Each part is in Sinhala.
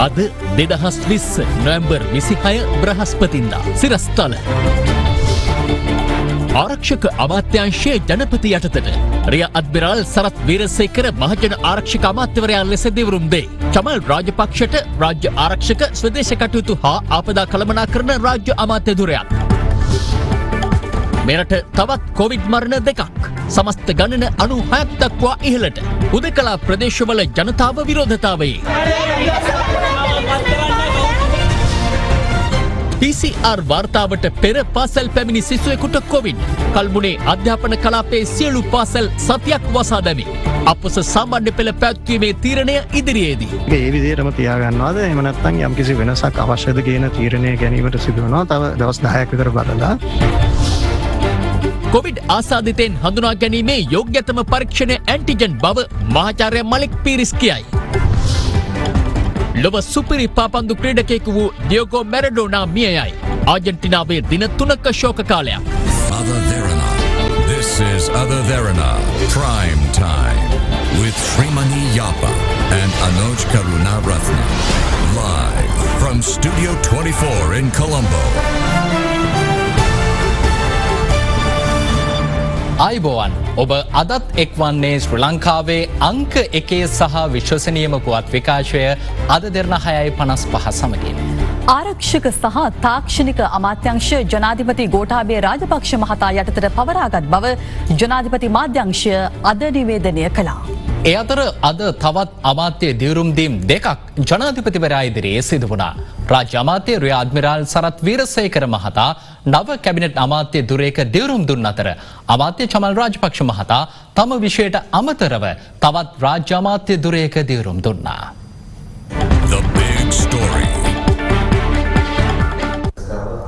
අද 2020 නොවැම්බර් 26 බ්‍රහස්පතින්දා සිරස්තල ආරක්ෂක අමාත්‍යාංශයේ ජනපති යටතට රිය අද්මිරාල් සරත් වීරසේකර මහජන ආරක්ෂක අමාත්‍යවරයා ලෙස දිවුරුම් දෙයි. චමල් රාජපක්ෂට රාජ්‍ය ආරක්ෂක ස්වදේශ කටයුතු හා ආපදා කළමනාකරණ රාජ්‍ය අමාත්‍ය ධුරයක්. මෙරට තවත් කොවිඩ් මරණ දෙකක්. සමස්ත ගණන 96ක් දක්වා ඉහළට. උදකලා ප්‍රදේශවල ජනතාව විරෝධතාවයේ. PCR වාර්තාවට පෙර පාසල් පැමිණි සිසුවෙකුට කොවිඩ්. කල්මුනේ අධ්‍යාපන කලාපයේ සියලු පාසල් සතියක් වසා දැමි. අපොස සාමාන්‍ය පෙළ පැවැත්වීමේ තීරණය ඉදිරියේදී. ඒ විදිහටම තියාගන්නවාද එහෙම නැත්නම් යම්කිසි වෙනසක් අවශ්‍යද කියන තීරණය ගැනීමට සිදු වෙනවා. තව දවස් 10ක් විතර බලලා. කොවිඩ් ආසාදිතෙන් හඳුනා ගැනීමේ යෝග්‍යතම පරීක්ෂණය ඇන්ටිජන් බව මහාචාර්ය මලික් පීරිස් කියයි. ලොව සුපිරි පාපන්දු ක්‍රීඩකයෙකු වූ ඩියෝගෝ මැරඩෝනා මියයයි. ආජන්ටිනාවේ දින 3ක ශෝක කාලයක්. Other Therana. This is Other Therana. Prime time. With Srimani Yapa and Anoj Karunaratne. Live from Studio 24 in Colombo. අයිබෝවන් ඔබ අදත් එක්වන්නේ ශ්‍රී ලංකාවේ අංක 1 සහ විශ්වසනීයම පුවත් විකාශය අද දෙරණ 6:55 සමගින්. ආරක්ෂක සහ තාක්ෂණික අමාත්‍යංශ ජනාධිපති ගෝඨාභය රාජපක්ෂ මහතා යටතට පවරාගත් බව ජනාධිපති මාධ්‍යංශය අද නිවේදනය කළා. ඒ අතර අද තවත් අමාත්‍ය දිවුරුම් දීම් දෙකක් ජනාධිපතිවරයා ඉදිරියේ සිදු වුණා. රාජ්‍ය අමාත්‍ය රිය අද්මිරාල් සරත් වීරසේකර මහතා නව කැබිනට් අමාත්‍ය ධුරයක දිවුරුම් දුන් අතර අමාත්‍ය චමල් රාජපක්ෂ මහතා තම විෂයට අමතරව තවත් රාජ්‍ය අමාත්‍ය ධුරයක දිවුරුම් දුන්නා. The big story.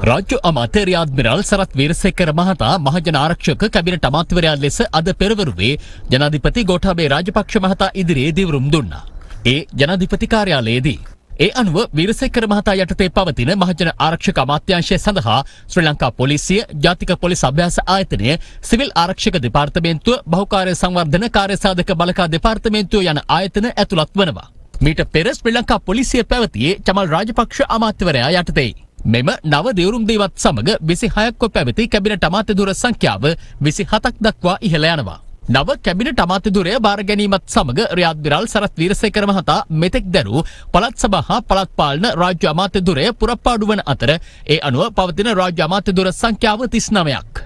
රාජ්‍ය අමාත්‍ය රිය අද්මිරාල් සරත් වීරසේකර මහතා මහජන ආරක්ෂක කැබිනට් අමාත්‍යවරයා ලෙස අද පෙරවරුවේ ජනාධිපති ගෝඨාභය රාජපක්ෂ මහතා ඉදිරියේ දිවුරුම් දුන්නා. ඒ ජනාධිපති කාර්යාලයේදී ඒ අනුව වීරසේකර මහතා යටතේ පවතින මහජන ආරක්ෂක අමාත්‍යාංශය සඳහා ශ්‍රී ලංකා පොලිසිය, ජාතික පොලිස් අභ්‍යාස ආයතනය, සිවිල් ආරක්ෂක දෙපාර්තමේන්තුව, බහුකාර්ය සංවර්ධන කාර්යසාධක බලකා දෙපාර්තමේන්තුව යන ආයතන ඇතුළත් වනවා. මීට පෙර ශ්‍රී ලංකා පොලිසිය පැවතියේ චමල් රාජපක්ෂ අමාත්‍යවරයා යටතේ. මෙම නව දිවුරුම් දීමත් සමග 26ක්ව පැවති කැබිනට් අමාත්‍ය ධුර සංඛ්‍යාව 27ක් දක්වා ඉහළ යනවා. නව කැබිනට් අමාත්‍ය ධුරය බාර ගැනීමත් සමග රිය අද්මිරාල් සරත් වීරසේකර මහතා මෙතෙක් දැරූ පළාත් සභා හා පළාත් පාලන රාජ්‍ය අමාත්‍ය ධුරය පුරප්පාඩු වන අතර ඒ අනුව පවතින රාජ්‍ය අමාත්‍ය ධුර සංඛ්‍යාව 39ක්.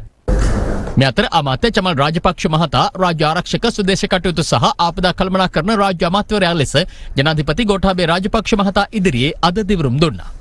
මේ අතර අමාත්‍ය චමල් රාජපක්ෂ මහතා රාජ්‍ය ආරක්ෂක ස්වදේශ කටයුතු සහ ආපදා කළමනාකරණ රාජ්‍ය අමාත්‍යවරයා ලෙස ජනාධිපති ගෝඨාභය රාජපක්ෂ මහතා ඉදිරියේ අද දිවුරුම් දුන්නා.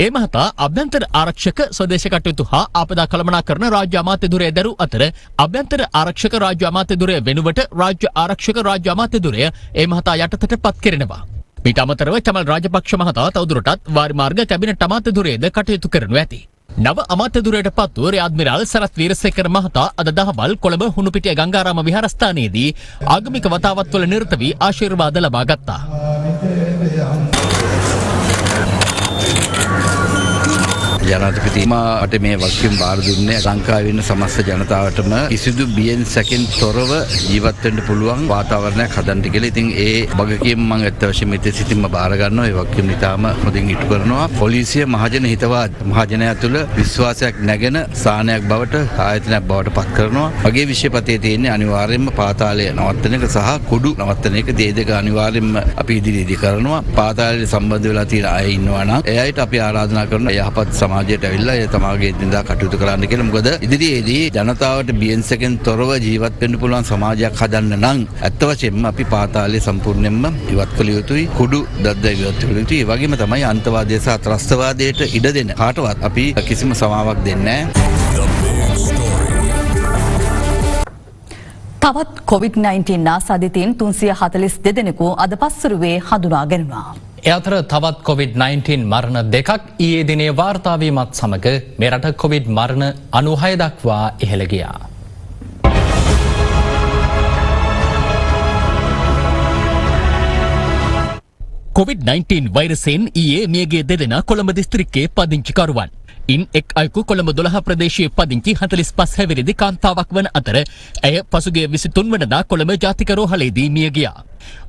ඒ මහතා අභ්‍යන්තර ආරක්ෂක ස්වදේශ කටයුතු හා ආපදා කළමනාකරණ රාජ්‍ය අමාත්‍ය ධුරය දරූ අතර අභ්‍යන්තර ආරක්ෂක රාජ්‍ය අමාත්‍ය ධුරය වෙනුවට රාජ්‍ය ආරක්ෂක රාජ්‍ය අමාත්‍ය ධුරය ඒ මහතා යටතට පත් කෙරෙනවා. මීට අමතරව චමල් රාජපක්ෂ මහතා තවදුරටත් වාරිමාර්ග කැබිනට් අමාත්‍ය ධුරයේද කටයුතු කරනු ඇති. නව අමාත්‍ය ධුරයට පත් වූ රිය අද්මිරාල් සරත් වීරසේකර මහතා අද දහවල් කොළඹ හුණුපිටිය ගංගාරාම විහාරස්ථානයේදී ආගමික වතාවත්වල නිරත වී ආශිර්වාද ලබා ගත්තා. ජනාධිපතිතුමාට මේ වගකීම් බාර දුන්නේ ලංකාවේ ඉන්න සමස්ත ජනතාවටම කිසිදු බියෙන් සැකෙන් තොරව ජීවත් වෙන්න පුළුවන් වාතාවරණයක් හදන්න කියලා. ඉතින් ඒ වගකීම මම ඇත්ත වශයෙන්ම මෙතෙ සිටින්ම බාර ගන්නවා. ඒ වගකීම නිතාම හොඳින් ඉටු කරනවා. පොලිසිය මහජන හිතවාද මහජනයා තුළ විශ්වාසයක් නැගෙන ස්ථානයක් බවට ආයතනයක් බවට පත් කරනවා. මගේ විෂයපතේ තියෙන්නේ අනිවාර්යයෙන්ම පාතාලය නවත්තන එක සහ කුඩු නවත්තන එක. මේ දෙක අනිවාර්යයෙන්ම අපි ඉදිරියේදී කරනවා. පාතාලයට සම්බන්ධ වෙලා තියෙන අය ඉන්නවා නම් එයාට අපි ආරාධනා කරනවා යහපත් සමාජයට ඇවිල්ලා ඒ තමාගේ එදිනදා කටයුතු කරන්න කියලා. මොකද ඉදිරියේදී ජනතාවට බියෙන්සකෙන් තොරව ජීවත් වෙන්න පුළුවන් සමාජයක් හදන්න නම් ඇත්ත වශයෙන්ම අපි පාතාලය සම්පූර්ණයෙන්ම ඉවත් කළ යුතුයි. කුඩු දද්ද ඉවත් කළ යුතුයි. ඒ වගේම තමයි අන්තවාදය සහ ත්‍රස්තවාදයට ඉඩ දෙන කාටවත් අපි කිසිම සමාවක් දෙන්නේ නැහැ. තවත් COVID-19 ආසාදිතයින් 342 දෙනෙකු අද පස්වරුවේ හඳුනා ගැනුණා. ඒ අතර තවත් COVID-19 මරණ දෙකක් ඊයේ දිනේ වාර්තා වීමත් සමග මෙරට COVID මරණ 96 දක්වා ඉහළ ගියා. COVID-19 වෛරසයෙන් ඊයේ මියගිය දෙදෙනා කොළඹ දිස්ත්‍රික්කයේ පදිංචිකරුවන්. ඉන් එක් අයෙකු කොළඹ 12 ප්‍රදේශයේ පදිංචි 45 හැවිරිදි කාන්තාවක් වන අතර ඇය පසුගිය 23 වනදා කොළඹ ජාතික රෝහලේදී මිය ගියා.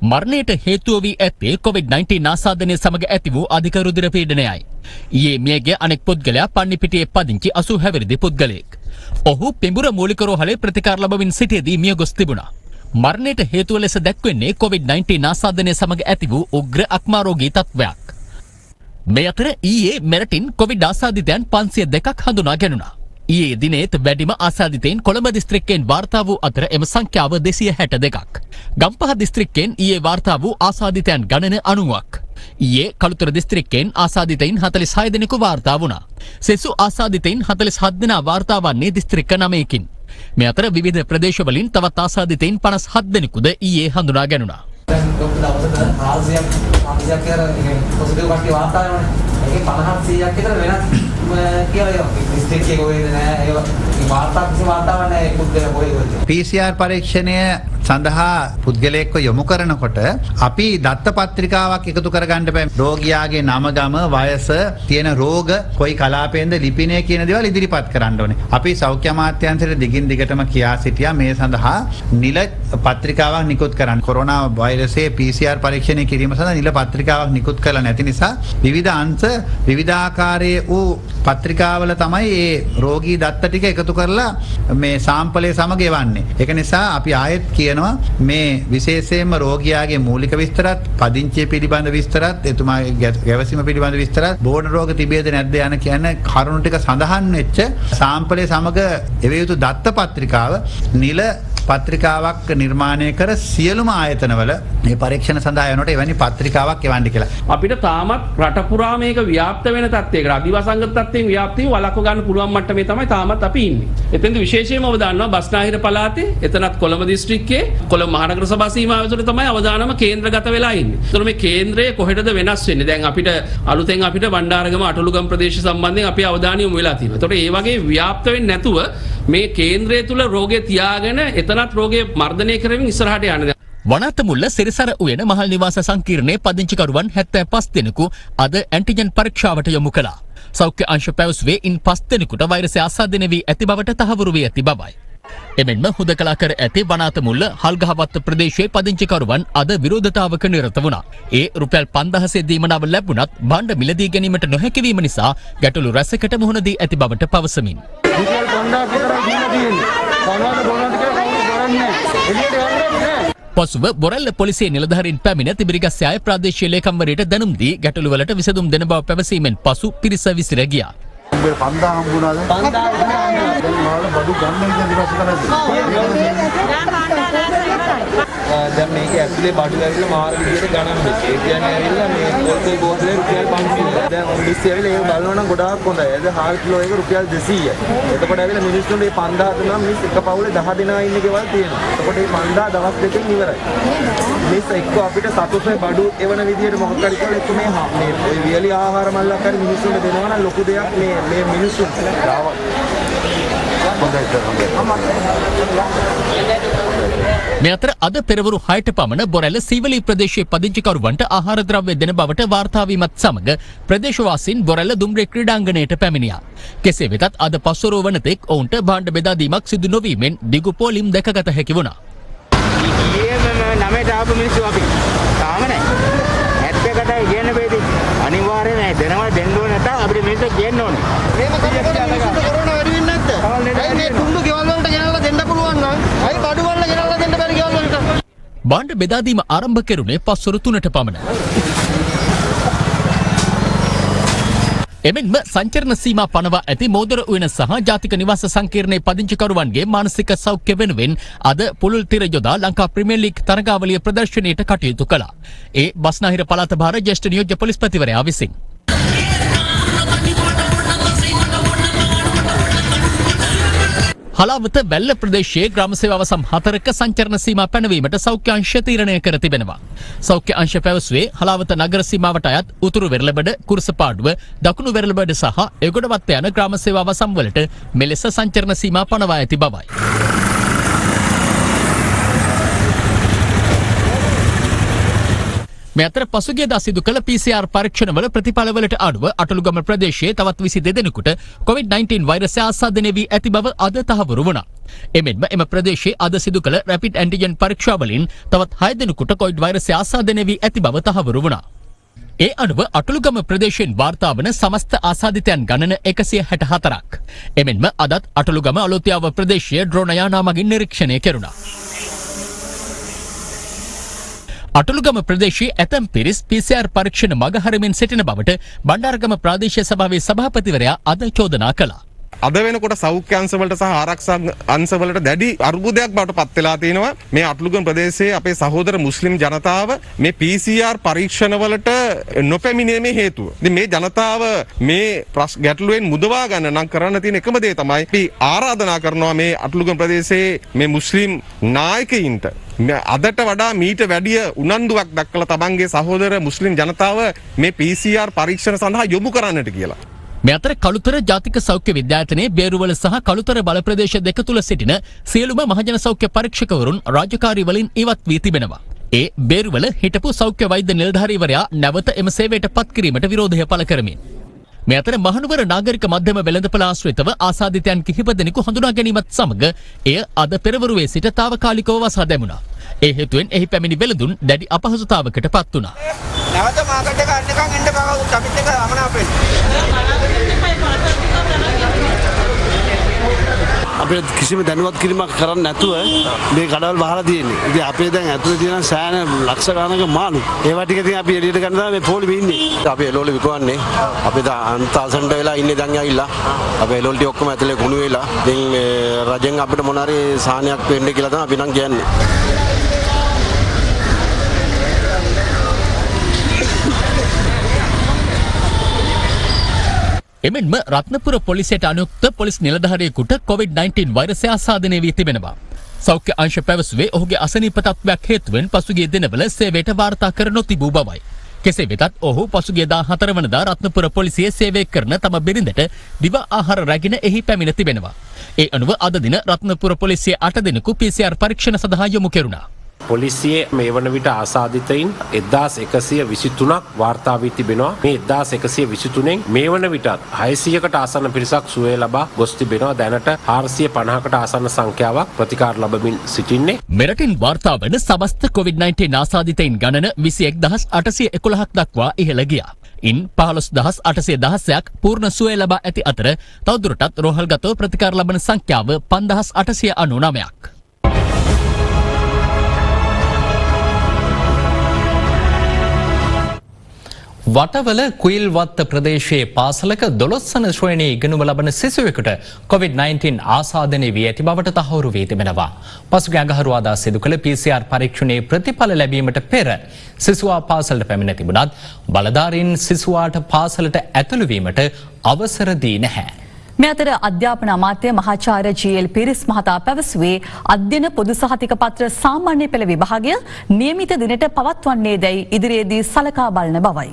මරණයට හේතුව වී ඇත්තේ COVID-19 ආසාදනය සමග ඇති වූ අධික රුධිර පීඩනයයි. ඊයේ මියගිය අනෙක් පුද්ගලයා පන්නිපිටියේ පදිංචි 80 හැවිරිදි පුද්ගලයෙක්. ඔහු පිඹුර මූලික රෝහලේ ප්‍රතිකාර ලබමින් සිටියේදී මිය ගොස් තිබුණා. මරණයට හේතුව ලෙස දැක්වෙන්නේ COVID-19 ආසාදනය සමග ඇති වූ උග්‍ර අක්මාරෝගී තත්ත්වයක්. මේ අතර ඊයේ මෙරටින් කොවිඩ් ආසාදිතයන් 502ක් හඳුනා ගැනුණා. ඊයේ දිනේත් වැඩිම ආසාදිතයින් කොළඹ දිස්ත්‍රික්කයෙන් වාර්තා වූ අතර එම සංඛ්‍යාව 262ක්. ගම්පහ දිස්ත්‍රික්කයෙන් ඊයේ වාර්තා වූ ආසාදිතයන් ගණන 90ක්. ඊයේ කළුතර දිස්ත්‍රික්කයෙන් ආසාදිතයින් 46 දෙනෙකු වාර්තා වුණා. සෙසු ආසාදිතයින් 47 දෙනා වාර්තා වන්නේ දිස්ත්‍රික්ක 9කින්. මේ අතර විවිධ ප්‍රදේශවලින් තවත් ආසාදිතයින් 57 දෙනෙකුද ඊයේ හඳුනා ගැනුණා. දැන් දවසට 400ක් කියලා පොසිටිව් කට්ටිය වාර්තා වෙනවනේ. ඒකේ 50ක් 100ක් විතර වෙනස් කියලා ඒවා ඩිස්ට්‍රික්ට් එකේ කොහෙද නෑ ඒවා මේ වාර්තා කිසි වාර්තාවක් නෑ ඒ පුද්ගලයා කොහෙද. PCR පරීක්ෂණය සඳහා පුද්ගලයෙක්ව යොමු කරනකොට අපි දත්ත පත්‍රිකාවක් එකතු කරගන්න බෑ. රෝගියාගේ නම ගම වයස තියෙන රෝග කොයි කලාපයෙන්ද ලිපිනය කියන දේවල් ඉදිරිපත් කරන්න ඕනේ. අපි සෞඛ්‍ය අමාත්‍යාංශයට දිගින් දිගටම කියා සිටියා මේ සඳහා නිල පත්‍රිකාවක් නිකුත් කරන්න. කොරෝනා වෛරසයේ PCR පරීක්ෂණය කිරීම සඳහා නිල පත්‍රිකාවක් නිකුත් කරලා නැති නිසා විවිධ අංශ විවිධාකාරයේ වූ පත්‍රිකාවල තමයි මේ රෝගී දත්ත ටික එකතු කරලා මේ සාම්පලය සමග එවන්නේ. ඒක නිසා අපි ආයෙත් කියනවා මේ විශේෂයෙන්ම රෝගියාගේ මූලික විස්තරත් පදිංචිය පිළිබඳ විස්තරත් එතුමාගේ ගැවසීම පිළිබඳ විස්තරත් බෝඩ රෝග තිබේද නැද්ද යන කියන කරුණු ටික සඳහන් වෙච්ච සාම්පලය සමග එවිය යුතු දත්ත පත්‍රිකාව නිල පත්‍රිකාවක් නිර්මාණය කර සියලුම ආයතනවල මේ පරීක්ෂණ සඳහා යනකොට එවැනි පත්‍රිකාවක් එවන්න කියලා. අපිට තාමත් රට පුරා මේක ව්‍යාප්ත වෙන තත්ත්වයකට අධිවසංගත තත්ත්වයෙන් ව්‍යාප්තිය වළක්ව ගන්න පුළුවන් මට්ටමේ තමයි තාමත් අපි ඉන්නේ. එතෙන්ද විශේෂයෙන්ම අවධානම බස්නාහිර පළාතේ එතනත් කොළඹ දිස්ත්‍රික්කයේ කොළඹ මහනගර සභා සීමාව ඇතුළේ තමයි අවධානම කේන්ද්‍රගත වෙලා ඉන්නේ. ඒතර මේ කේන්ද්‍රය කොහෙටද වෙනස් වෙන්නේ? දැන් අපිට අලුතෙන් අපිට වණ්ඩාරගම අටලුගම් ප්‍රදේශ සම්බන්ධයෙන් අපි අවධානය යොමු වෙලා තියෙනවා. ඒතකොට ඒ වගේ ව්‍යාප්ත වෙන්නේ නැතුව මේ කේන්ද්‍රය තුල රෝගය තියාගෙන එතනත් රෝගය මර්ධනය කරමින් ඉස්සරහට යන්න. වනාතමුල්ල සිරිසර උයන මහල් නිවාස සංකීර්ණයේ පදිංචිකරුවන් 75 දෙනෙකු අද ඇන්ටිජන් පරීක්ෂාවට යොමු කළා. සෞඛ්‍ය අංශ පැවසුවේ ඉන් 5 දෙනෙකුට වෛරසය ආසාදනය වී ඇති බවට තහවුරු වී ඇති බවයි. එමෙන්ම හුදකලා කර ඇති වනාතමුල්ල හල්ගහවත්ත ප්‍රදේශයේ පදිංචිකරුවන් අද විරෝධතාවක නිරත වුණා. ඒ රුපියල් 5000 දීමනාව ලැබුණත් භාණ්ඩ මිලදී ගැනීමට නොහැකි වීම නිසා ගැටලු රැසකට මුහුණ දී ඇති බවට පවසමින්. පසුව බොරැල්ල පොලිසිය නිලධාරීන් පැමිණ තිබිරිගස්සෑය ප්‍රාදේශීය ලේකම්වරයට දැනුම් දී ගැටලුවලට විසඳුම් දෙන බව පැවසීමෙන් පසු පිරිස විසිර ගියා. දැන් මේක ඇතුලේ බඩු ඇවිල්ලා මාර විදියට ගණන් වෙච්ච. ඒ කියන්නේ ඇවිල්ලා මේ පොල්තේ බෝතලේ රුපියල් 500. දැන් ඔන් ලිස්ට් ඇවිල්ලා ඒක බලනවා නම් ගොඩාක් හොඳයි. ඒක හාල් කිලෝ එක රුපියල් 200යි. එතකොට ඇවිල්ලා මිනිස්සුන්ට මේ 5000 දුන්නා මිනිස් එක පවුලේ 10 දෙනා ඉන්න ගෙවල් තියෙනවා. එතකොට මේ 5000 දවස් දෙකකින් ඉවරයි. මිනිස් එක්ක අපිට සතුටේ බඩු එවන විදියට මොකක් හරි කරලා එක්ක මේ ඔය වියලි ආහාර මල්ලක් හරි මිනිස්සුන්ට දෙනවා නම් ලොකු දෙයක් මේ මිනිස්සුන්ට. මේ අතර අද පෙරවරු 6ට පමණ බොරැල්ල සීවලී ප්‍රදේශයේ පදිංචිකරුවන්ට ආහාර ද්‍රව්‍ය දෙන බවට වාර්තා වීමත් සමග ප්‍රදේශවාසීන් බොරැල්ල දුම්රිය ක්‍රීඩාංගණයට පැමිණියා. කෙසේ වෙතත් අද පස්වරුව වනතෙක් ඔවුන්ට භාණ්ඩ බෙදා දීමක් සිදු නොවීමෙන් දිගු පෝලිම් දැකගත හැකි වුණා. නමයට ආපු මිනිස්සු අපි තාම නැහැ. 70කටයි කියන්න බෑදී. අනිවාර්යයෙන් දෙනවා දෙන්න ඕනේ නැත්නම් අපිට මිනිස්සු කියන්න ඕනේ. මේක තමයි කොරෝනා වැඩි වෙන්නේ නැද්ද? මේ කුණ්ඩු ගෙවල් වලට ගෙනල්ලා දෙන්න පුළුවන් නම් අයි බඩු වල ගෙනල්ලා දෙන්න බැරි ගෙවල් වලට. භාණ්ඩ බෙදා දීම ආරම්භ කෙරුණේ පස්වරු 3ට පමණ. එමෙන්ම සංචරණ සීමා පනවා ඇති මෝදර උයන සහ ජාතික නිවාස සංකීර්ණයේ පදිංචිකරුවන්ගේ මානසික සෞඛ්‍ය වෙනුවෙන් අද පුළුල් තිර යොදා ලංකා ප්‍රීමියර් ලීග් තරගාවලිය ප්‍රදර්ශනයට කටයුතු කළා. ඒ බස්නාහිර පළාත භාර ජ්‍යෙෂ්ඨ නියෝජ්‍ය පොලිස්පතිවරයා විසින්. හලාවත වැල්ල ප්‍රදේශයේ ග්‍රාම සේවාව සම් 4ක සංචරණ සීමා පැනවීමට සෞඛ්‍ය අංශ තීරණය කර තිබෙනවා. සෞඛ්‍ය අංශ පැවසුවේ හලාවත නගර සීමාවට අයත් උතුරු වෙරළබඩ, කුරුසපාඩුව, දකුණු වෙරළබඩ සහ එගොඩවත්ත යන ග්‍රාම සේවාව සම්වලට මෙලෙස සංචරණ සීමා පනවා ඇති බවයි. මේ අතර පසුගියදා සිදු කළ PCR පරීක්ෂණවල ප්‍රතිඵලවලට අනුව අටලුගම ප්‍රදේශයේ තවත් 22 දෙනෙකුට COVID-19 වෛරසය ආසාදනය වී ඇති බව අද තහවුරු වුණා. එමෙන්ම එම ප්‍රදේශයේ අද සිදු කළ රැපිඩ් ඇන්ටිජන් පරීක්ෂාවලින් තවත් 6 දෙනෙකුට COVID වෛරසය ආසාදනය වී ඇති බව තහවුරු වුණා. ඒ අනුව අටලුගම ප්‍රදේශයෙන් වාර්තා වන සමස්ත ආසාදිතයන් ගණන 164ක්. එමෙන්ම අදත් අටලුගම අලුතියාව ප්‍රදේශයේ ඩ්‍රෝන යානා මගින් නිරීක්ෂණය කෙරුණා. අටලුගම ප්‍රදේශයේ ඇතැම් පිරිස් PCR පරීක්ෂණ මගහරමින් සිටින බවට බණ්ඩාරගම ප්‍රාදේශීය සභාවේ සභාපතිවරයා අද චෝදනා කළා. අද වෙනකොට සෞඛ්‍ය අංශවලට සහ ආරක්ෂා අංශවලට දැඩි අර්බුදයක් බවට පත් වෙලා තිනවා. මේ අටලුගම ප්‍රදේශයේ අපේ සහෝදර මුස්ලිම් ජනතාව මේ PCR පරීක්ෂණවලට නොපැමිණීමේ හේතුව. ඉතින් මේ ජනතාව මේ ගැටලුවෙන් මුදවා ගන්න නම් කරන්න තියෙන එකම දේ තමයි අපි ආරාධනා කරනවා මේ අටලුගම ප්‍රදේශයේ මේ මුස්ලිම් නායකයින්ට අදට වඩා මීට වැඩිය උනන්දුවක් දක්වලා තමන්ගේ සහෝදර මුස්ලිම් ජනතාව මේ PCR පරීක්ෂණ සඳහා යොමු කරන්නට කියලා. මේ අතර කළුතර ජාතික සෞඛ්‍ය විද්‍යායතනයේ බේරුවල සහ කළුතර බල ප්‍රදේශ දෙක තුල සිටින සියලුම මහජන සෞඛ්‍ය පරීක්ෂකවරුන් රාජකාරී වලින් ඉවත් වී තිබෙනවා. ඒ බේරුවල හිටපු සෞඛ්‍ය වෛද්‍ය නිලධාරීවරයා නැවත එම සේවයට පත් කිරීමට විරෝධය පළ කරමින් මේ අතර මහනුවර නාගරික මධ්‍යම වෙළඳපොළ ආශ්‍රිතව ආසාදිතයන් කිහිප දෙනෙකු හඳුනා ගැනීමත් සමග එය අද පෙරවරුවේ සිට తాවකාලිකව වසා දැමුණා. ඒ හේතුවෙන් එහි පැමිණි වෙළඳුන් දැඩි අපහසුතාවකට පත් වුණා. නැවත මාකට් එක අන්නකම් එන්න බව අපිත් එක අමනාප අපේ කිසිම දැනුවත් කිරීමක් කරන්නේ නැතුව මේ කඩවල් වහලා තියෙන්නේ. ඉතින් අපේ දැන් ඇතුලේ තියෙන සෑහෙන ලක්ෂ ගණනක මාළු. ඒවා ටික ඉතින් අපි එළියට ගන්න තමයි මේ පොලිමේ ඉන්නේ. අපි එළවලු විකවන්නේ. අපි අන්තාසන්ඩ වෙලා ඉන්නේ දැන් ඇවිල්ලා. අපි එළවලු ටික ඔක්කොම ඇතුලේ කුණු වෙලා. ඉතින් මේ රජෙන් අපිට මොන හරි සාහනයක් වෙන්න කියලා තමයි අපි නම් කියන්නේ. එමෙන්ම රත්නපුර පොලිසියට අනුයුක්ත පොලිස් නිලධාරියෙකුට COVID-19 වෛරසය ආසාදනය වී තිබෙනවා. සෞඛ්‍ය අංශ පැවසුවේ ඔහුගේ අසනීප තත්ත්වයක් හේතුවෙන් පසුගිය දිනවල සේවයට වාර්තා කර නොතිබූ බවයි. කෙසේ වෙතත් ඔහු පසුගිය 14 වනදා රත්නපුර පොලිසියේ සේවය කරන තම බිරිඳට දිව ආහාර රැගෙන එහි පැමිණ තිබෙනවා. ඒ අනුව අද දින රත්නපුර පොලිසියේ 8 දෙනෙකු PCR පරීක්ෂණ සඳහා යොමු කෙරුණා. පොලිසියේ මේ වන විට ආසාදිතයින් 1123ක් වාර්තා වී තිබෙනවා. මේ 1123න් මේ වන විටත් 600කට ආසන්න පිරිසක් සුවය ලබා ගොස් තිබෙනවා. දැනට 450කට ආසන්න සංඛ්‍යාවක් ප්‍රතිකාර ලබමින් සිටින්නේ. මෙරටින් වාර්තා වන සමස්ත COVID-19 ආසාදිතයින් ගණන 21811ක් දක්වා ඉහළ ගියා. ඉන් 15816ක් පූර්ණ සුවය ලබා ඇති අතර තවදුරටත් රෝහල්ගතව ප්‍රතිකාර ලබන සංඛ්‍යාව 5899ක්. වටවල කුයිල්වත්ත ප්‍රදේශයේ පාසලක 12 වන ශ්‍රේණියේ ඉගෙනුම ලබන සිසුවෙකුට COVID-19 ආසාදනය වී ඇති බවට තහවුරු වී තිබෙනවා. පසුගිය අඟහරුවාදා සිදු කළ PCR පරීක්ෂණයේ ප්‍රතිඵල ලැබීමට පෙර සිසුවා පාසලට පැමිණ තිබුණත් බලධාරීන් සිසුවාට පාසලට ඇතුළු වීමට අවසර දී නැහැ. මේ අතර අධ්‍යාපන අමාත්‍ය මහාචාර්ය ජී.එල්. පිරිස් මහතා පැවසුවේ අධ්‍යයන පොදු සහතික පත්‍ර සාමාන්‍ය පෙළ විභාගය නියමිත දිනට පවත්වන්නේ දැයි ඉදිරියේදී සලකා බලන බවයි.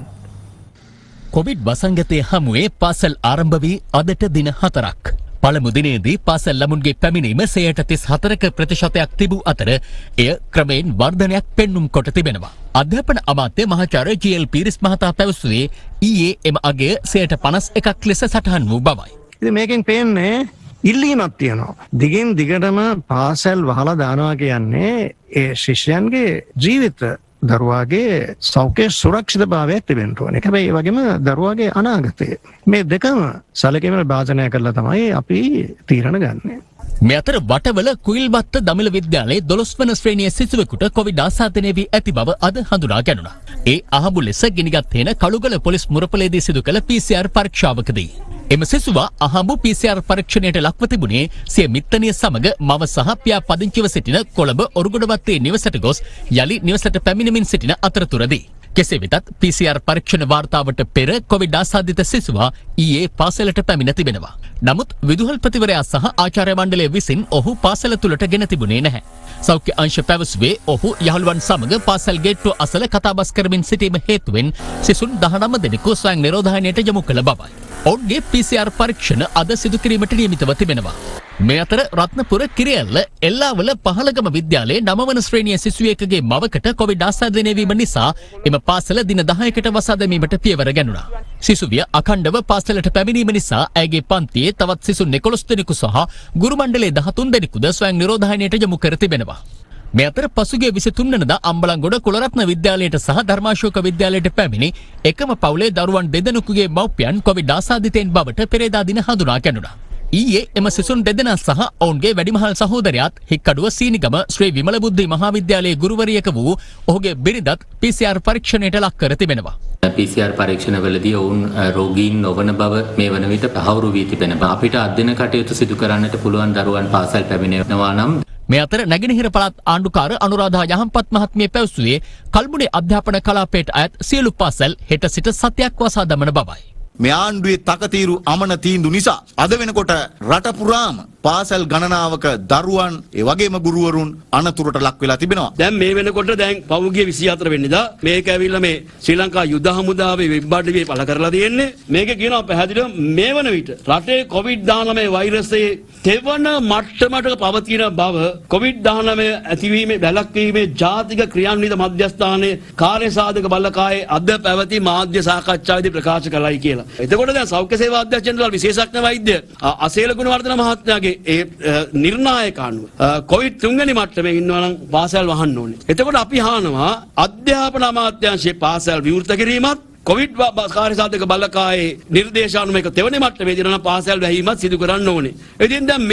කොවිඩ් වසංගතය හමුවේ පාසල් ආරම්භ වී අදට දින 4ක්. පළමු දිනේදී පාසල් ළමුන්ගේ පැමිණීම 34% තිබූ අතර එය ක්‍රමයෙන් වර්ධනයක් පෙන්නුම් කොට තිබෙනවා. අධ්‍යාපන අමාත්‍ය මහාචාර්ය ජී.එල්. පිරිස් මහතා පැවසුවේ ඊයේ එම අගය 51% ලෙස සටහන් වූ බවයි. ඉතින් මේකෙන් පේන්නේ ඉල්ලීමක් තියෙනවා. දිගින් දිගටම පාසල් වහලා දානවා කියන්නේ ඒ ශිෂ්‍යයන්ගේ ජීවිත දරුවාගේ සෞඛ්‍ය සුරක්ෂිතභාවයක් තිබෙන්න ඕනේ. හැබැයි ඒ වගේම දරුවාගේ අනාගතය මේ දෙකම සැලකීමේ භාජනය කරලා තමයි අපි තීරණ ගන්නෙ. මේ අතර වටවල කුයිල්වත්ත දමිළ විද්‍යාලයේ 12 වන ශ්‍රේණියේ සිසුවෙකුට කොවිඩ් ආසාදනය වී ඇති බව අද හඳුනා ගැනුණා. ඒ අහඹු ලෙස ගිනිගත් හේන කළුගල පොලිස් මුරපලේදී සිදු කළ PCR පරීක්ෂාවකදී එම සිසුවා අහඹු PCR පරීක්ෂණයට ලක්ව තිබුණේ සිය මිත්තනිය සමග මව සහ පියා පදිංචිව සිටින කොළඹ ඔරුගොඩවත්තේ නිවසට ගොස් යලි නිවසට පැමිණෙමින් සිටින අතරතුරදී. කෙසේ වෙතත් PCR පරීක්ෂණ වාර්තාවට පෙර කොවිඩ් ආසාදිත සිසුවා ඊයේ පාසලට පැමිණ තිබෙනවා. නමුත් විදුහල්පතිවරයා සහ ආචාර්ය මණ්ඩලය විසින් ඔහු පාසල තුලට ගෙන තිබුණේ නැහැ. සෞඛ්‍ය අංශ පැවසුවේ ඔහු යහළුවන් සමග පාසල් ගේට්ටුව අසල කතාබස් කරමින් සිටීම හේතුවෙන් සිසුන් 19 දෙනෙකු ස්වයං නිරෝධායනයට යොමු කළ බවයි. ඔවුන්ගේ PCR පරීක්ෂණ අද සිදු කිරීමට නියමිතව තිබෙනවා. මේ අතර රත්නපුර කිරියල්ල එල්ලාවල පහළගම විද්‍යාලයේ 9 වන ශ්‍රේණිය සිසුවෙකුගේ මවකට කොවිඩ් ආසාදනය වීම නිසා එම පාසල දින 10කට වසා දැමීමට පියවර ගැනුණා. සිසුවිය අඛණ්ඩව පාසලට පැමිණීම නිසා ඇයගේ පන්තියේ තවත් සිසුන් 11 දෙනෙකු සහ ගුරු මණ්ඩලයේ 13 දෙනෙකුද ස්වයං නිරෝධායනයට යොමු කර තිබෙනවා. මේ අතර පසුගිය 23 වෙනිදා අම්බලන්ගොඩ කුලරත්න විද්‍යාලයට සහ ධර්මාශෝක විද්‍යාලයට පැමිණි එකම පවුලේ දරුවන් දෙදෙනෙකුගේ මව්පියන් කොවිඩ් ආසාදිතයින් බවට පෙරේදා දින හඳුනා ගැනුණා. ඊයේ එම සිසුන් දෙදෙනා සහ ඔවුන්ගේ වැඩිමහල් සහෝදරයාත් හික්කඩුව සීනිගම ශ්‍රී විමල බුද්ධි මහාවිද්‍යාලයේ ගුරුවරියක වූ ඔහුගේ බිරිඳත් PCR පරීක්ෂණයට ලක් කර තිබෙනවා. PCR පරීක්ෂණවලදී ඔවුන් රෝගීන් නොවන බව මේ වන විට තහවුරු වී තිබෙනවා. අපිට අධ්‍යයන කටයුතු සිදු කරන්නට පුළුවන් දරුවන් පාසල් පැමිණෙනවා නම් මේ අතර නැගෙනහිර පළාත් ආණ්ඩුකාර අනුරාධා යහම්පත් මහත්මිය පැවසුවේ කල්මුණේ අධ්‍යාපන කලාපයට අයත් සියලු පාසල් හෙට සිට සතියක් වසා දමන බවයි. මේ ආණ්ඩුවේ තකතිරු අමන තීන්දුව නිසා අද වෙනකොට රට පුරාම පාසල් ගණනාවක දරුවන් ඒ වගේම ගුරුවරුන් අනතුරට ලක් වෙලා තිබෙනවා. දැන් මේ වෙනකොට දැන් පහුගිය 24 වෙනිදා මේක ඇවිල්ලා මේ ශ්‍රී ලංකා යුද හමුදාවේ වෙබ් අඩවියේ පළ කරලා තියෙන්නේ. මේක කියනවා පැහැදිලිව මේ වන විට රටේ COVID-19 වෛරසයේ තෙවන මට්ටමට පවතින බව COVID-19 ඇතිවීමේ වැළැක්වීමේ ජාතික ක්‍රියාන්විත මධ්‍යස්ථානයේ කාර්යසාධක බලකායේ අද පැවති මාධ්‍ය සාකච්ඡාවේදී ප්‍රකාශ කළයි කියලා. එතකොට දැන් සෞඛ්‍ය සේවා අධ්‍යක්ෂ ජෙනරාල් විශේෂඥ වෛද්‍ය අසේල ගුණවර්ධන මහත්මයාගේ ඒ නිර්ණායක අනුව කොවිඩ් 3 වෙනි මට්ටමේ ඉන්නවා නම් පාසල් වහන්න ඕනේ. එතකොට අපි අහනවා අධ්‍යාපන අමාත්‍යාංශයේ පාසල් විවෘත කිරීමත් කොවිඩ් කාර්යසාධක බලකායේ නිර්දේශානුව එක තෙවන මට්ටමේ දිනන පාසල් වැහීමත් සිදු කරන්න ඕනේ. ඉතින් දැන්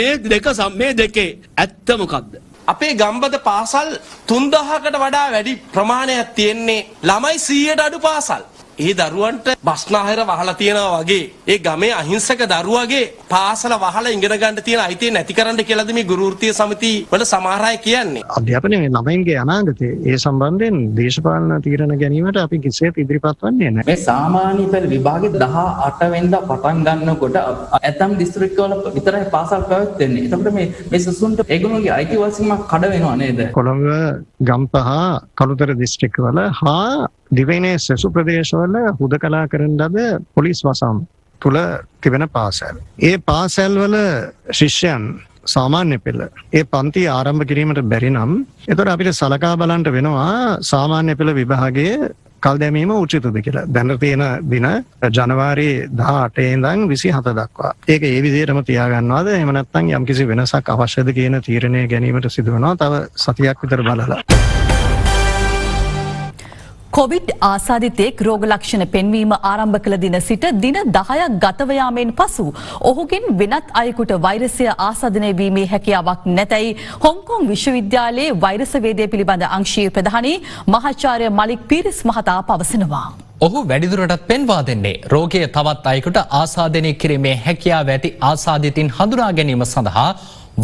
මේ දෙකේ ඇත්ත මොකද්ද? අපේ ගම්බද පාසල් 3000කට වඩා වැඩි ප්‍රමාණයක් තියෙන්නේ ළමයි 100ට අඩු පාසල්. ඒ දරුවන්ට බස්නාහිර වහලා තියනවා වගේ ඒ ගමේ අහිංසක දරුවගේ පාසල වහලා ඉගෙන ගන්න තියෙන අයිතිය නැති කරන්න කියලාද මේ ගුරු වෘත්තීය සමිති වල සමහර අය කියන්නේ. අධ්‍යාපනයේ ළමයින්ගේ අනාගතය ඒ සම්බන්ධයෙන් දේශපාලන තීරණ ගැනීමට අපි කිසිසේත් ඉදිරිපත් වන්නේ නැහැ. මේ සාමාන්‍ය පෙළ විභාගේ 18 වෙනිදා පටන් ගන්නකොට ඇතම් දිස්ත්‍රික්කවල විතරයි පාසල් පැවැත්වෙන්නේ. එතකොට මේ සිසුන්ට ඒගොල්ලෝගේ අයිතිවාසිකම් කඩ වෙනවා නේද? කොළඹ ගම්පහ කළුතර දිස්ත්‍රික්කවල හා දිවයිනේ සෙසු ප්‍රදේශවල හුදකලා කරන ලද පොලිස් වසම් තුල තිබෙන පාසල්. ඒ පාසල්වල ශිෂ්‍යයන් සාමාන්‍ය පෙළ ඒ පන්ති ආරම්භ කිරීමට බැරි නම් එතකොට අපිට සලකා බලන්න වෙනවා සාමාන්‍ය පෙළ විභාගයේ කල් දැමීම උචිතද කියලා. දැන් තියෙන දින ජනවාරි 18 ඉඳන් 27 දක්වා. ඒක ඒ විදිහටම තියාගන්නවද? එහෙම නැත්නම් යම්කිසි වෙනසක් අවශ්‍යද කියන තීරණය ගැනීමට සිදු වෙනවා. තව සතියක් විතර බලලා. කොවිඩ් ආසාදිතෙක් රෝග ලක්ෂණ පෙන්වීම ආරම්භ කළ දින සිට දින 10ක් ගතව යාමෙන් පසු ඔහුගෙන් වෙනත් අයෙකුට වෛරසය ආසාදනය වීමේ හැකියාවක් නැතයි හොංකොං විශ්වවිද්‍යාලයේ වෛරස වේදය පිළිබඳ අංශීය ප්‍රධානී මහාචාර්ය මලික් පීරිස් මහතා පවසනවා. ඔහු වැඩිදුරටත් පෙන්වා දෙන්නේ රෝගය තවත් අයෙකුට ආසාදනය කිරීමේ හැකියාව ඇති ආසාදිතින් හඳුනා ගැනීම සඳහා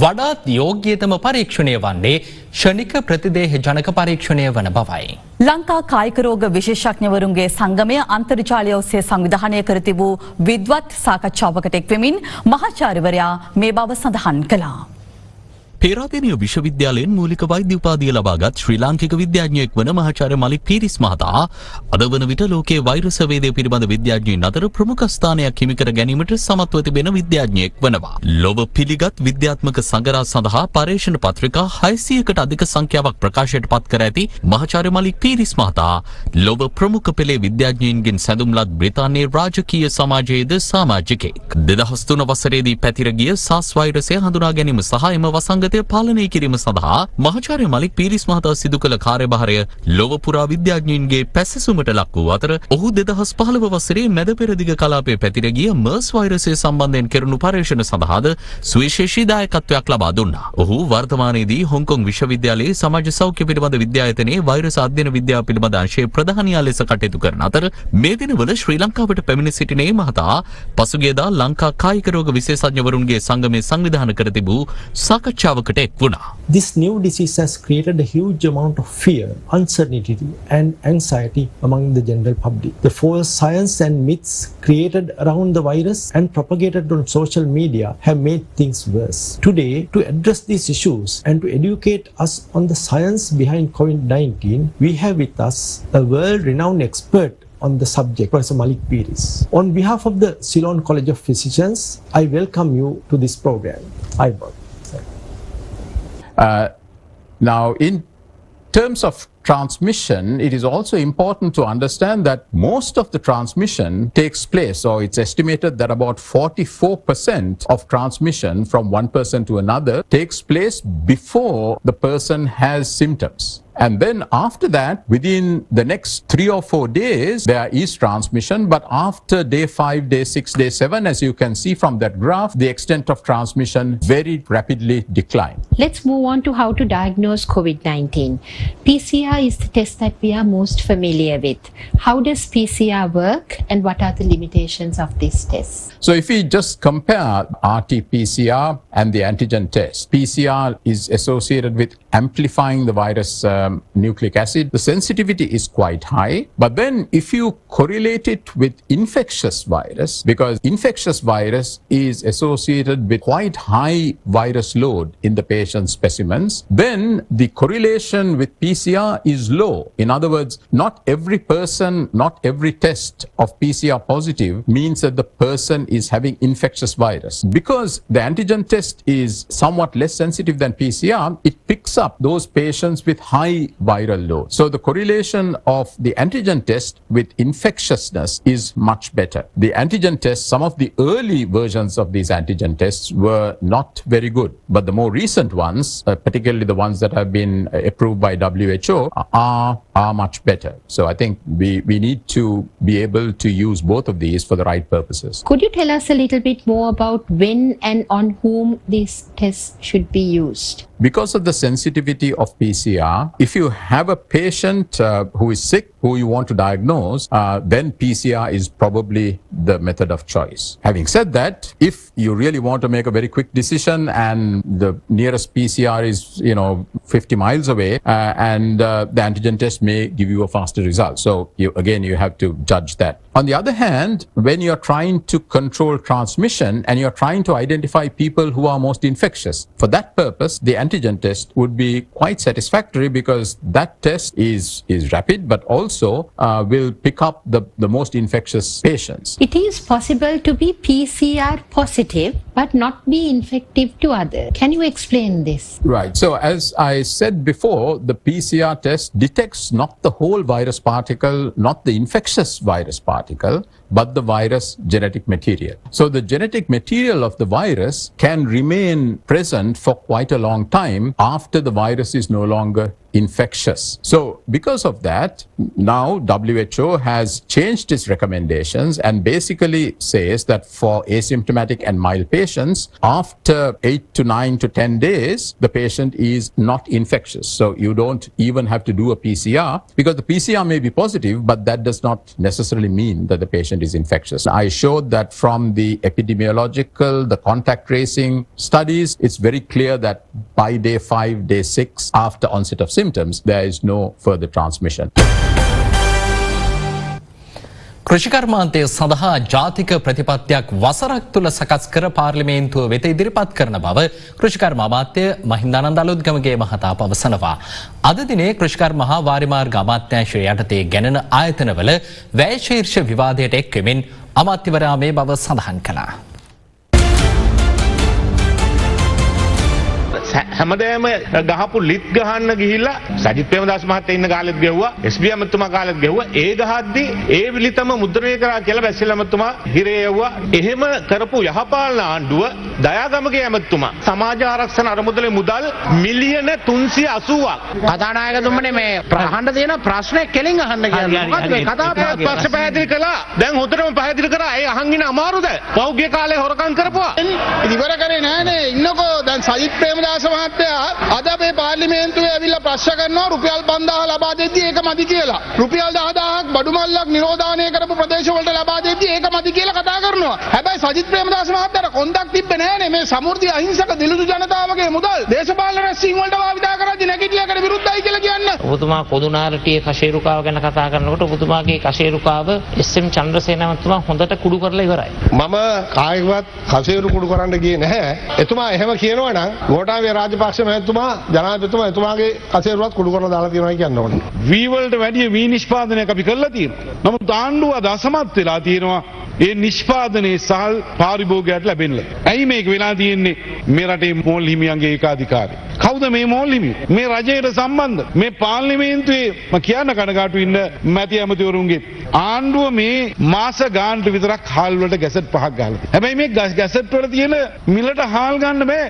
වඩාත් යෝග්‍යතම පරීක්ෂණය වන්නේ ෂණික ප්‍රතිදේහ ජනක පරීක්ෂණය වන බවයි. ලංකා කායික රෝග විශේෂඥවරුන්ගේ සංගමය අන්තර්ජාලය ඔස්සේ සංවිධානය කර තිබූ විද්වත් සාකච්ඡාවකට එක්වෙමින් මහාචාර්යවරයා මේ බව සඳහන් කළා. පේරාදෙණිය විශ්වවිද්‍යාලයෙන් මූලික වෛද්‍ය උපාධිය ලබාගත් ශ්‍රී ලාංකික විද්‍යාඥයෙක් වන මහාචාර්ය මලික් පීරිස් මහතා අද වන විට ලෝකයේ වෛරස් වේදය පිළිබඳ විද්‍යාඥයින් අතර ප්‍රමුඛ ස්ථානයක් හිමි කර ගැනීමට සමත්ව තිබෙන විද්‍යාඥයෙක් වනවා. ලොව පිළිගත් විද්‍යාත්මක සංගරා සඳහා පර්යේෂණ පත්‍රිකා 600කට අධික සංඛ්‍යාවක් ප්‍රකාශයට පත් කර ඇති මහාචාර්ය මලික් පීරිස් මහතා ලොව ප්‍රමුඛ පෙළේ විද්‍යාඥයින්ගෙන් සැදුම්ලත් බ්‍රිතාන්‍යයේ රාජකීය සමාජයේද සමාජිකයෙක්. 2003 වසරේදී පැතිර ගිය SARS වෛරසය හඳුනා ගැනීම සහ එම වසංගතය පාලනය කිරීම සඳහා මහාචාර්ය මලික් පීරිස් මහතා සිදු කළ කාර්යභාරය ලොව පුරා විද්‍යාඥයින්ගේ පැසසුමට ලක් වූ අතර ඔහු 2015 වසරේ මැද පෙරදිග කලාපයේ පැතිර ගිය MERS වෛරසය සම්බන්ධයෙන් කෙරුණු පරීක්ෂණ සඳහාද සුවිශේෂී දායකත්වයක් ලබා දුන්නා. ඔහු වර්තමානයේදී හොංකොං විශ්වවිද්‍යාලයේ සමාජ සෞඛ්‍ය පිළිබඳ විද්‍යායතනයේ වෛරස් අධ්‍යයන විද්‍යාව පිළිබඳ අංශයේ ප්‍රධානියා ලෙස කටයුතු කරන අතර මේ දිනවල ශ්‍රී ලංකාවට පැමිණ සිටින මේ මහතා පසුගියදා ලංකා කායික රෝග විශේෂඥවරුන්ගේ සංගමයේ සංවිධානය කර තිබූ සාකච්ඡාව This new disease has created a huge amount of fear, uncertainty and anxiety among the general public. The false science and myths created around the virus and propagated on social media have made things worse. Today, to address these issues and to educate us on the science behind COVID-19, we have with us a world-renowned expert on the subject, Professor Malik Piris. On behalf of the Ceylon College of Physicians, I welcome you to this program. Now, in terms of transmission, it is also important to understand that most of the transmission takes place, or it's estimated that about 44% of transmission from one person to another takes place before the person has symptoms. And then after that, within the next 3 or 4 days, there is transmission. But after day 5, day 6, day 7, as you can see from that graph, the extent of transmission very rapidly declines. Let's move on to how to diagnose COVID-19. PCR is the test that we are most familiar with. How does PCR work and what are the limitations of this test? So if we just compare RT-PCR and the antigen test, PCR is associated with amplifying the virus nucleic acid. The sensitivity is quite high. But then if you correlate it with infectious virus, because infectious virus is associated with quite high virus load in the patient's specimens, then the correlation with PCR is low. In other words, not every person, not every test of PCR positive means that the person is having infectious virus. Because the antigen test is somewhat less sensitive than PCR, it picks up those patients with high viral load. So the correlation of the antigen test with infectiousness is much better. The antigen test, some of the early versions of these antigen tests were not very good, but the more recent ones, particularly the ones that have been approved by WHO, are much better. So I think we need to be able to use both of these for the right purposes. Could you tell us a little bit more about when and on whom these tests should be used? Because of the sensitivity of PCR, if you have a patient who is sick, who you want to diagnose, then PCR is probably the method of choice. Having said that, if you really want to make a very quick decision and the nearest PCR is, 50 miles away, and the antigen test may give you a faster result. So you have to judge that. On the other hand, when you're trying to control transmission and you're trying to identify people who are most infectious, for that purpose, the antigen test would be quite satisfactory because that test is rapid, but also will pick up the most infectious patients. It is possible to be PCR positive but not be infective to others. Can you explain this? Right. So as I said before, the PCR test detects not the whole virus particle, not the infectious virus particle, but the virus genetic material. So the genetic material of the virus can remain present for quite a long time after the virus is no longer infectious. So because of that, now WHO has changed its recommendations and basically says that for asymptomatic and mild patients, after 8 to 9 to 10 days, the patient is not infectious. So you don't even have to do a PCR because the PCR may be positive, but that does not necessarily mean that the patient is infectious. I showed that from the epidemiological, the contact tracing studies, it's very clear that by day 5, day 6, after onset of symptoms, there is no further transmission. කෘෂිකර්මාන්තය සඳහා ජාතික ප්‍රතිපත්තියක් වසරක් තුළ සකස් කර පාර්ලිමේන්තුව වෙත ඉදිරිපත් කරන බව කෘෂිකර්ම අමාත්‍ය මහින්දානන්ද අලුත්ගමගේ මහතා පවසනවා. අද දිනේ කෘෂිකර්ම හා වාරිමාර්ග අමාත්‍යාංශය යටතේ ගැනෙන ආයතනවල වැය ශීර්ෂ විවාදයට එක් වෙමින් අමාත්‍යවරයා මේ බව සඳහන් කළා. හැමදේම ගහපු ලිත් ගහන්න ගිහිල්ලා සජිත් ප්‍රේමදාස මහත්තයා ඉන්න කාලෙත් ගෙව්වා එස්.බී. අමතුමා කාලෙත් ගෙව්වා ඒ ගහද්දි ඒ විලිතම මුද්‍රණය කරා කියලා බැසිල් අමතුමා හිරේ යවුවා එහෙම කරපු යහපාලන ආණ්ඩුව දයාගමගේ අමතුමා සමාජ ආරක්ෂණ අරමුදලේ මුදල් මිලියන 380ක් කතානායකතුමනේ මේ අහන්න තියෙන ප්‍රශ්නේ කෙලින් අහන්න කියන්නේ මොකක්ද මේ කතාව පස්සේ පැහැදිලි කළා දැන් හොඳටම පැහැදිලි කරා ඒ අහන් ඉන්න අමාරුද පෞද්ගලික කාලේ හොරකම් කරපුවා ඉවර කරේ නෑනේ ඉන්නකෝ දැන් සජිත් ප්‍රේමදාස මහත්තයා අද අපේ පාර්ලිමේන්තුවේ ඇවිල්ලා ප්‍රශ්න කරනවා රුපියල් 5000 ලබා දෙද්දී ඒක මදි කියලා. රුපියල් 10000ක් බඩු මල්ලක් නිරෝධානය කරපු ප්‍රදේශවලට ලබා දෙද්දී ඒක මදි කියලා කතා කරනවා. හැබැයි සජිත් ප්‍රේමදාස මහත්තයාට කොන්දක් තිබ්බේ නෑනේ මේ සමෘද්ධි අහිංසක දිලිදු ජනතාවගේ මුදල් දේශපාලන රැස්වීම් වලට භාවිතා කරද්දී නැගිටලකට විරුද්ධයි කියලා කියන්න. ඔබතුමා පොදුනාරටියේ කෂේරුකාව ගැන කතා කරනකොට ඔබතුමාගේ කෂේරුකාව එස්.එම්. චන්ද්‍රසේන මහත්මයා හොඳට කුඩු කරලා ඉවරයි. මම කායිකවත් කෂේරු කුඩු කරන්න ගියේ නැහැ. එතුමා එහෙම කියනවා නම් ගෝඨාභය රාජපක්ෂ මහත්මයා ජනාධිපතිතුමා එතුමාගේ කසේරුවත් කුඩු කරලා දාලා තියෙනවා කියන්න ඕනේ. වී වලට වැඩිය වී නිෂ්පාදනයක් අපි කරලා තියෙනවා. නමුත් ආණ්ඩුව අද අසමත් වෙලා තියෙනවා ඒ නිෂ්පාදනයේ සහල් පාරිභෝගයට ලැබෙන්න. ඇයි මේක වෙලා තියෙන්නේ? මේ රටේ මෝල් හිමියන්ගේ ඒකාධිකාරය. කවුද මේ මෝල් හිමිය? මේ රජයට සම්බන්ධ මේ පාර්ලිමේන්තුවේ මම කියන්න කනගාටු ඉන්න මැති ඇමතිවරුන්ගේ ආණ්ඩුව මේ මාස ගානට විතරක් හාල් වලට ගැසට් 5ක් ගහලා. හැබැයි මේ ගැසට් වල තියෙන මිලට හාල් ගන්න බෑ.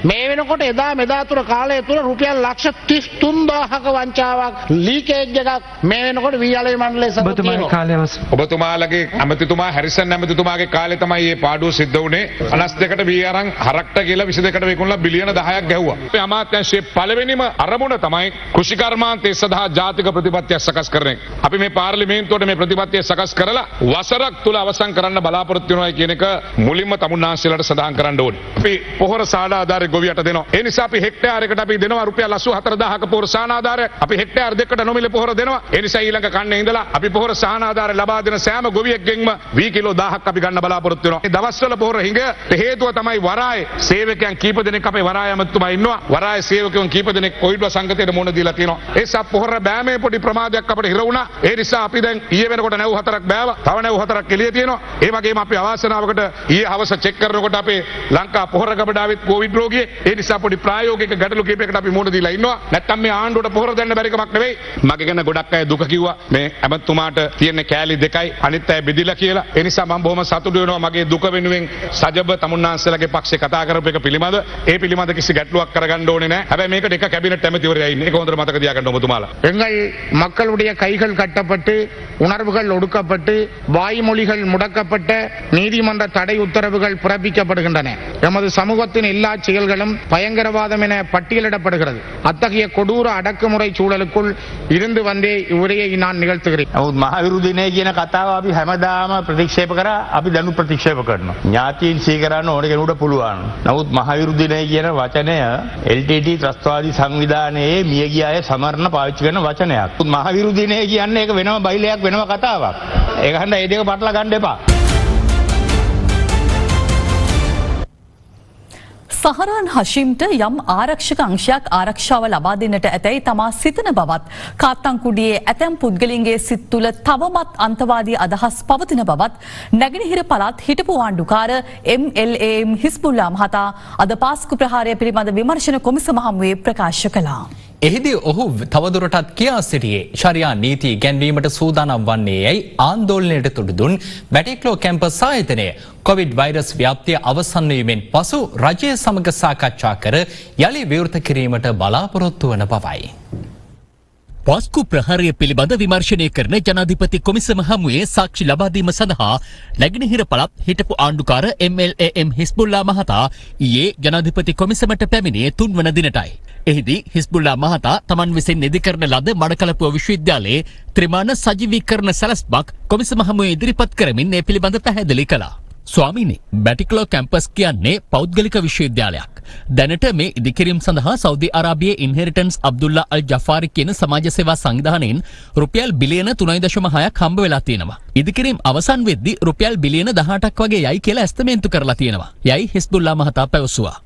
මේ වෙනකොට එදා මෙදා තුර කාලය තුර රුපියල් ලක්ෂ 33000ක වංචාවක් ලීකේජ් එකක් මේ වෙනකොට වීආලේ මණ්ඩලයේ සමග ඔබතුමාලගේ ඇමතිතුමා හැරිසන් ඇමතිතුමාගේ කාලේ තමයි මේ පාඩුව සිද්ධ වුණේ. 52කට වී අරන් හරක්ට කියලා 22කට විකුණලා බිලියන 10ක් ගැහුවා. මේ අමාත්‍යාංශයේ පළවෙනිම අරමුණ තමයි කෘෂිකර්මාන්තය සඳහා ජාතික ප්‍රතිපත්තියක් සකස් කරන එක. අපි මේ පාර්ලිමේන්තුවට මේ ප්‍රතිපත්තිය සකස් කරලා වසරක් තුල අවසන් කරන්න බලාපොරොත්තු වෙනවා කියන එක මුලින්ම තමුන්නාන්සේලාට සඳහන් කරන්න ඕනේ. අපි පොහොර සාඩ ආධාරය ගොවියට දෙනවා. ඒ නිසා අපි හෙක්ටයාරයකට අපි දෙනවා රුපියල් 84000ක පොහොර සාන ආධාරය. අපි හෙක්ටයාර දෙකකට නොමිලේ පොහොර දෙනවා. ඒ නිසා ඊළඟ කන්නේ ඉඳලා අපි පොහොර සාන ආධාරය ලබා දෙන සෑම ගොවියෙක්ගෙන්ම වී කිලෝ 1000ක් අපි ගන්න බලාපොරොත්තු වෙනවා. මේ දවස්වල පොහොර හිඟට හේතුව තමයි වරායේ සේවකයන් කීප දෙනෙක් අපේ වරාය ඇමතුමා ඉන්නවා. වරායේ සේවකයන් කීප දෙනෙක් කොවිඩ් සංගතයට මුහුණ දීලා තියෙනවා. ඒ නිසා පොහොර බෑමේ පොඩි ප්‍රමාදයක් අපිට හිර වුණා. ඒ නිසා අපි දැන් ඊයේ වෙනකොට නැව් 4ක් බෑවා. තව නැව් 4ක් එළිය තියෙනවා. ඒ වගේම අපි අවාසනාවකට ඊයේ හවස චෙක් කරනකොට අපේ ලංකා පොහොර ගබඩාවෙත් කොවිඩ් රෝගියෙක්. ඒ නිසා පොඩි ප්‍රායෝගික ගැටලු කීපයකට අපි මුහුණ දීලා ඉන්නවා. නැත්තම් මේ ආණ්ඩුවට පොහොර දෙන්න බැරි කමක් නෙවෙයි. මගේ ගැන ගොඩක් අය දුක කිව්වා. මේ ඇමතුමාට තියෙන කෑලි දෙකයි අනිත් අය බෙදිලා කියලා. ඒ නිසා මම බොහොම සතුටු වෙනවා මගේ දුක වෙනුවෙන් සජබ තමුන්නාන්සේලාගේ පක්ෂේ කතා කරපු එක පිළිබඳ. ඒ පිළිබඳ කිසි ගැටලුවක් කරගන්න ඕනේ නැහැ. හැබැයි මේකට එක කැබිනට් ඇමතිවරයා ඉන්නේ. ඒක හොඳට මතක තියාගන්න ඔබතුමාලා. எங்கள் மக்களுடைய கைகள் கட்டப்பட்டு உணர்வுகள் ஒடுக்கப்பட்டு வாய்மொழிகள் முடக்கப்பட்ட நீதிமன்ற தடை உத்தரவுகள் பிறப்பிக்கப்படுகின்றன. எமது சமூகத்தின் எல்லா செயல்களும் பயங்கரவாதம் என பட்டியலிடப்படுகிறது. அத்தகைய கொடூர அடக்குமுறை சூழலுக்குள் இருந்து வந்தே இவ்வுரையை நான் நிகழ்த்துகிறேன். මහවිරු දිනේ කියන කතාව අපි හැමදාම ප්‍රතික්ෂේප කරා අපි දැනු ප්‍රතික්ෂේප කරනවා. ඥාතීන් සීකරන්න ඕන කෙනෙකුට පුළුවන්. නමුත් මහවිරු දිනේ කියන වචනය LTT ත්‍රස්තවාදී සංවිධානයේ මියගිය අය සමරන පාවිච්චි කරන වචනයක්. මහවිරු දිනේ කියන්නේ ඒක වෙනම බයිලයක් වෙනම කතාවක්. ඒක හන්ද ඒ දෙක පටල ගන්න එපා. සහරාන් හෂිම්ට යම් ආරක්ෂක අංශයක් ආරක්ෂාව ලබා දෙන්නට ඇතැයි තමා සිතන බවත් කාත්තංකුඩියේ ඇතැම් පුද්ගලින්ගේ සිත් තුළ තවමත් අන්තවාදී අදහස් පවතින බවත් නැගෙනහිර පළාත් හිටපු ආණ්ඩුකාර MLAM හිස්බුල්ලා මහතා අද පාස්කු ප්‍රහාරය පිළිබඳ විමර්ශන කොමිසම හමුවේ ප්‍රකාශ කළා. එහිදී ඔහු තවදුරටත් කියා සිටියේ ශරියා නීති ගැන්වීමට සූදානම් වන්නේ යැයි ආන්දෝලනයට තුඩු දුන් බැටික්ලෝ කැම්පස් ආයතනය කොවිඩ් වෛරස් ව්‍යාප්තිය අවසන් වීමෙන් පසු රජය සමග සාකච්ඡා කර යලි විවෘත කිරීමට බලාපොරොත්තු වන බවයි. පාස්කු ප්‍රහාරය පිළිබඳ විමර්ශනය කරන ජනාධිපති කොමිසම හමුවේ සාක්ෂි ලබා දීම සඳහා නැගෙනහිර පළාත් හිටපු ආණ්ඩුකාර MLAM හිස්බුල්ලා මහතා ඊයේ ජනාධිපති කොමිසමට පැමිණියේ 3 වන දිනටයි. එහිදී හිස්බුල්ලා මහතා තමන් විසින් නිදි කරන ලද මඩකලපුව විශ්වවිද්‍යාලයේ ත්‍රිමාන සජීවීකරණ සැලැස්මක් කොමිසම හමුවේ ඉදිරිපත් කරමින් මේ පිළිබඳ පැහැදිලි කළා. ස්වාමීනි, බැටික්ලෝ කැම්පස් කියන්නේ පෞද්ගලික විශ්වවිද්‍යාලයක්. දැනට මේ ඉදිකිරීම සඳහා සෞදි අරාබියේ ඉන්හෙරිටන්ස් අබ්දුල්ලා අල් ජෆාරි කියන සමාජ සේවා සංවිධානයෙන් රුපියල් බිලියන 3.6ක් හම්බ වෙලා තියෙනවා. ඉදිකිරීම අවසන් වෙද්දී රුපියල් බිලියන 18ක් වගේ යයි කියලා ඇස්තමේන්තු කරලා තියෙනවා. යයි හිස්බුල්ලා මහතා පැවසුවා.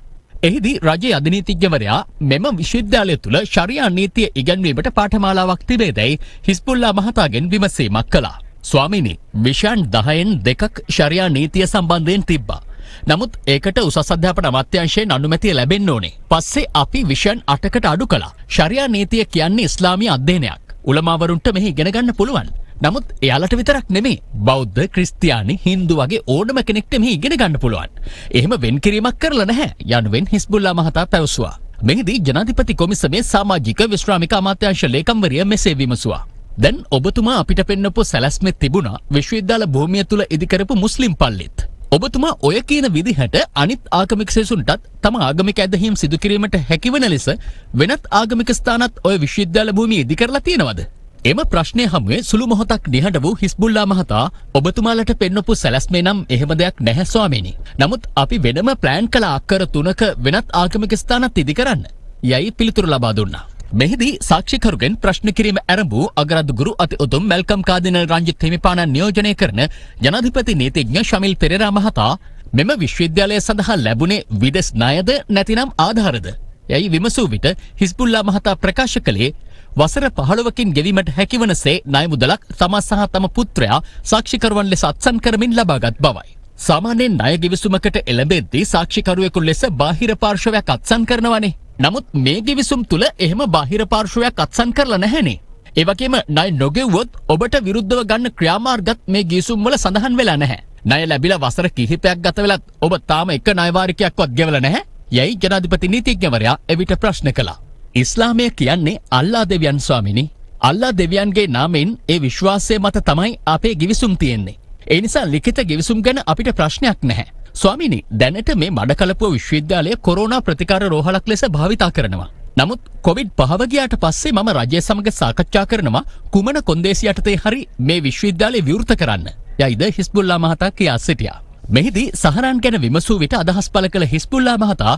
එහිදී රජයේ අධිනීතිඥවරයා මෙම විශ්වවිද්‍යාලය තුළ ශරියා නීතිය ඉගැන්වීමට පාඨමාලාවක් තිබේදැයි හිස්බුල්ලා මහතාගෙන් විමසීමක් කළා. ස්වාමීනි, විෂයන් 10න් 2ක් ශරියා නීතිය සම්බන්ධයෙන් තිබ්බා. නමුත් ඒකට උසස් අධ්‍යාපන අමාත්‍යාංශයෙන් අනුමැතිය ලැබෙන්න ඕනේ. පස්සේ අපි විෂයන් 8කට අඩු කළා. ශරියා නීතිය කියන්නේ ඉස්ලාමීය අධ්‍යයනයක්. උලමාවරුන්ට මෙහි ඉගෙන ගන්න පුළුවන්. නමුත් එයාලට විතරක් නෙමෙයි, බෞද්ධ, ක්‍රිස්තියානි, හින්දු වගේ ඕනම කෙනෙක්ට මෙහි ඉගෙන ගන්න පුළුවන්. එහෙම වෙන්කිරීමක් කරලා නැහැ යනුවෙන් හිස්බුල්ලා මහතා පැවසුවා. මෙහිදී ජනාධිපති කොමිසමේ සමාජික විශ්‍රාමික අමාත්‍යාංශ ලේකම්වරිය මෙසේ විමසුවා. දැන් ඔබතුමා අපිට පෙන්නපු සැලැස්මේ තිබුණා විශ්වවිද්‍යාල භූමිය තුල ඉදිකරපු මුස්ලිම් පල්ලිත්. ඔබතුමා ඔය කියන විදිහට අනිත් ආගමික සෙසුන්ටත් තම ආගමික ඇදහිම් සිදු කිරීමට හැකිවන ලෙස වෙනත් ආගමික ස්ථානත් ඔය විශ්වවිද්‍යාල භූමිය ඉදිකරලා තියෙනවද? එම ප්‍රශ්නය හමුවේ සුළු මොහොතක් නිහඬ වූ හිස්බුල්ලා මහතා ඔබතුමාලට පෙන්නපු සැලැස්මේ නම් එහෙම දෙයක් නැහැ ස්වාමීනි. නමුත් අපි වෙනම ප්ලෑන් කළ අක්කර 3ක වෙනත් ආගමික ස්ථානත් ඉදිකරන්න යයි පිළිතුරු ලබා දුන්නා. මෙහිදී සාක්ෂිකරුගෙන් ප්‍රශ්න කිරීම ආරම්භ වූ අගරාධිගුරු අති උතුම් මැල්කම් කාදිනල් රංජිත් හිමිපාණන් නියෝජනය කරන ජනාධිපති නීතිඥ ශමිල් පෙරේරා මහතා මෙම විශ්වවිද්‍යාලය සඳහා ලැබුණේ විදෙස් ණයද නැතිනම් ආධාරද යයි විමසූ විට හිස්බුල්ලා මහතා ප්‍රකාශ කළේ වසර 15කින් ගෙවීමට හැකිවනසේ ණය මුදලක් තමා සහ තම පුත්‍රයා සාක්ෂිකරුවන් ලෙස අත්සන් කරමින් ලබාගත් බවයි. සාමාන්‍යයෙන් ණය ගිවිසුමකට එළඹෙද්දී සාක්ෂිකරුවෙකු ලෙස බාහිර පාර්ශවයක් අත්සන් කරනවානේ. නමුත් මේ ගිවිසුම් තුල එහෙම බාහිර පාර්ශවයක් අත්සන් කරලා නැහැනේ. ඒ වගේම ණය නොගෙවුවොත් ඔබට විරුද්ධව ගන්න ක්‍රියාමාර්ගත් මේ ගිවිසුම් වල සඳහන් වෙලා නැහැ. ණය ලැබිලා වසර කිහිපයක් ගත වෙලත් ඔබ තාම එක ණය වාරිකයක්වත් ගෙවලා නැහැ. යයි ජනාධිපති නීතිඥවරයා එවිට ප්‍රශ්න කළා. ඉස්ලාමය කියන්නේ අල්ලා දෙවියන් ස්වාමිනි. අල්ලා දෙවියන්ගේ නාමයෙන් ඒ විශ්වාසය මත තමයි අපේ ගිවිසුම් තියෙන්නේ. ඒ නිසා ලිඛිත ගිවිසුම් ගැන අපිට ප්‍රශ්නයක් නැහැ. ස්වාමිනි, දැනට මේ මඩකලපුව විශ්වවිද්‍යාලය කොරෝනා ප්‍රතිකාර රෝහලක් ලෙස භාවිතා කරනවා. නමුත් කොවිඩ් පහව ගියාට පස්සේ මම රජය සමග සාකච්ඡා කරනවා කුමන කොන්දේසි යටතේ හරි මේ විශ්වවිද්‍යාලය විවෘත කරන්න. යයිද හිස්බුල්ලා මහතා කියා සිටියා. මෙහිදී සහරාන් ගැන විමසූ විට අදහස් පළ කළ හිස්බුල්ලා මහතා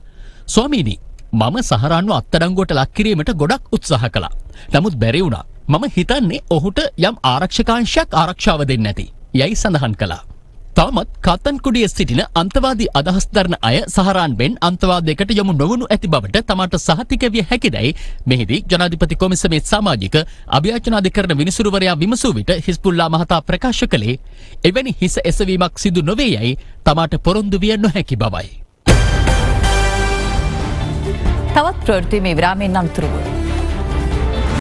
ස්වාමීනි, මම සහරාන්ව අත්අඩංගුවට ලක් කිරීමට ගොඩක් උත්සාහ කළා. නමුත් බැරි වුණා. මම හිතන්නේ ඔහුට යම් ආරක්ෂකාංශයක් ආරක්ෂාව දෙන්න ඇති. යයි සඳහන් කළා. තවමත් කතන්කුඩියේ සිටින අන්තවාදී අදහස් දරන අය සහරාන්වෙන් අන්තවාදයකට යොමු නොවනු ඇති බවට තමාට සහතික විය හැකිදැයි මෙහිදී ජනාධිපති කොමිසමේ සමාජික අභියාචනාධිකරණ විනිසුරුවරයා විමසූ විට හිස්බුල්ලා මහතා ප්‍රකාශ කළේ එවැනි හිස එසවීමක් සිදු නොවේ යයි තමාට පොරොන්දු විය නොහැකි බවයි. තවත් ප්‍රවෘත්ති මේ විරාමයෙන් අනතුරුව